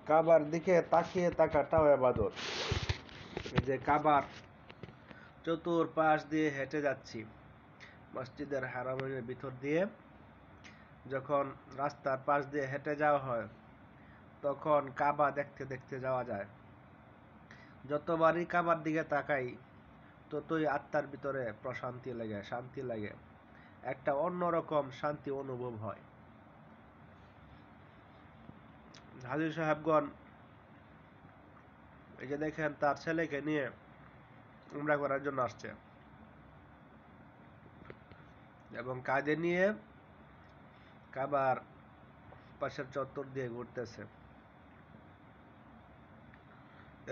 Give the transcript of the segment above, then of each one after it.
কাবার দিকে তাকিয়ে থাকাটাও ইবাদত। এই যে কাবার চতুর্পাশ দিয়ে হেঁটে যাচ্ছি মসজিদের হারামের ভিতর দিয়ে, যখন রাস্তার পাশ দিয়ে হেঁটে যাওয়া হয় তখন কাবা দেখতে দেখতে যাওয়া যায়। যতবারই কাবার দিকে তাকাই ততই আত্মার ভিতরে প্রশান্তি লাগে, শান্তি লাগে, একটা অন্যরকম শান্তি অনুভব হয়। হাজী সাহেবগণ এই যে দেখেন তার ছেলেকে নিয়ে উমরা করার জন্য আসছে এবং কাঁধে নিয়ে কাবার পাশের চত্বর দিয়ে ঘুরতেছে।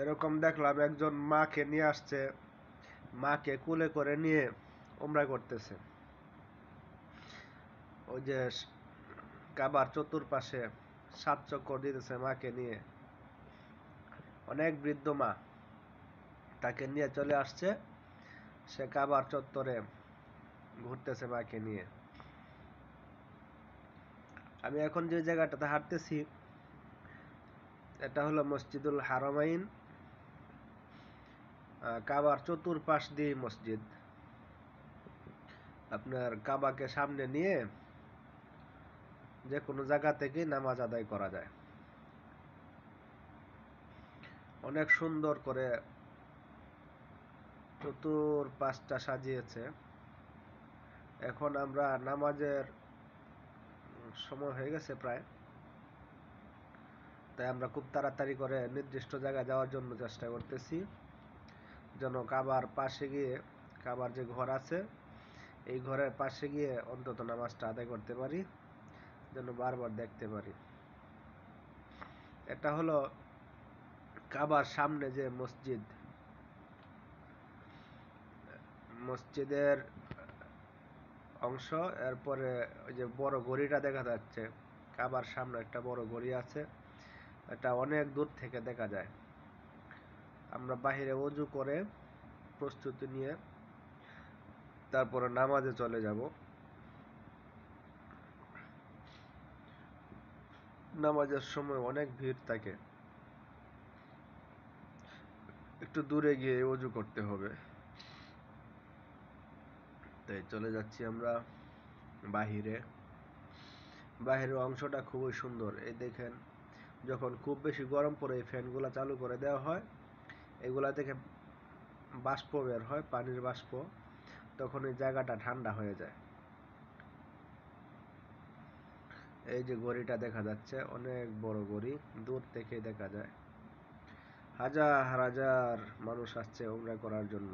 এরকম দেখলাম একজন মাকে নিয়ে আসছে, মাকে কুলে করে নিয়ে উমরা করতেছে। ওই যে কাবার চতুর্পাশে 7 চক্কর দিতেছে মাকে নিয়ে। অনেক বৃদ্ধ মা, তাকে নিয়ে চলে আসছে, সে কাবার চত্বরে ঘুরতেছে মাকে নিয়ে। আমি এখন যে জায়গাটাতে হাঁটতেছি এটা হলো মসজিদুল হারামাইন, কাবার চতুর্পাশ দিয়ে মসজিদ। আপনার কাবাকে সামনে নিয়ে যে কোনো জায়গা থেকে নামাজ আদায় করা যায়। অনেক সুন্দর করে চতুর্পাশটা সাজিয়েছে। এখন আমরা নামাজের সময় হয়ে গেছে প্রায়, তাই আমরা খুব তাড়াতাড়ি করে নির্দিষ্ট জায়গায় যাওয়ার জন্য চেষ্টা করতেছি, যেন কাবার পাশে গিয়ে, কাবার যে ঘর আছে এই ঘরের পাশে গিয়ে অন্তত নামাজটা আদায় করতে পারি, যেন বারবার দেখতে পারি। এটা হলো কাবার সামনে যে মসজিদ, মসজিদের অংশ। এরপরে ওই যে বড় ঘড়িটা দেখা যাচ্ছে, কাবার সামনে একটা বড় ঘড়ি আছে, এটা অনেক দূর থেকে দেখা যায়। আমরা বাহিরে ওযু করে প্রস্তুতি নিয়ে তারপরে নামাজে চলে যাব। নামাজের সময় অনেক ভিড় থাকে, একটু দূরে গিয়ে ওযু করতে হবে, তাই চলে যাচ্ছি আমরা বাহিরে। বাহিরের অংশটা খুবই সুন্দর। এই দেখেন, যখন খুব বেশি গরম পড়ে এই ফ্যানগুলা চালু করে দেওয়া হয়, এগুলা থেকে বাষ্প বের হয়, পানির বাষ্প, তখন এই জায়গাটা ঠান্ডা হয়ে যায়। এই যে ঘড়িটা দেখা যাচ্ছে, অনেক বড় ঘড়ি, দূর থেকে দেখা যায়। হাজার হাজার মানুষ আসছে উমরা করার জন্য।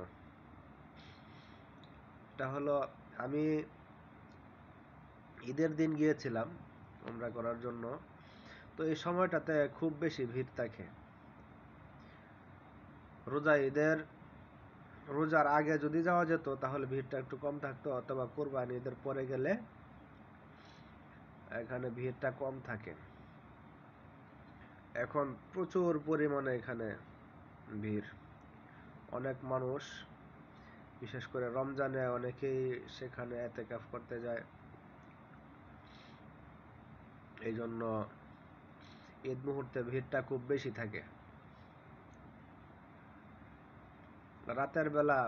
এটা হলো, আমি ঈদের দিন গিয়েছিলাম উমরা করার জন্য, তো এই সময়টাতে খুব বেশি ভিড় থাকে। রোজার আগে যদি যাওয়া যেত তাহলে ভিড়টা একটু কম থাকতো, অথবা কুরবানি ঈদের পরে গেলে এখানে ভিড়টা কম থাকে। এখন প্রচুর পরিমাণে এখানে ভিড়, অনেক মানুষ, বিশেষ করে রমজানে অনেকেই সেখানে এতেকাফ করতে যায়। এই জন্য ঈদ মুহূর্তে ভিড়টা খুব বেশি থাকে। রাতের বেলা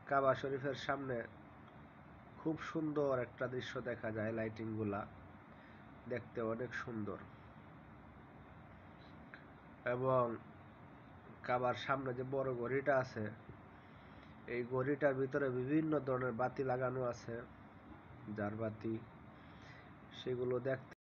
কাবা শরীফের সামনে খুব সুন্দর একটা দৃশ্য দেখা যায়, লাইটিং গুলা দেখতে অনেক সুন্দর। এবং কাবার সামনে যে বড় ঘড়িটা আছে, এই ঘড়িটার ভিতরে বিভিন্ন ধরনের বাতি লাগানো আছে, জারবাতি, সেগুলো দেখতে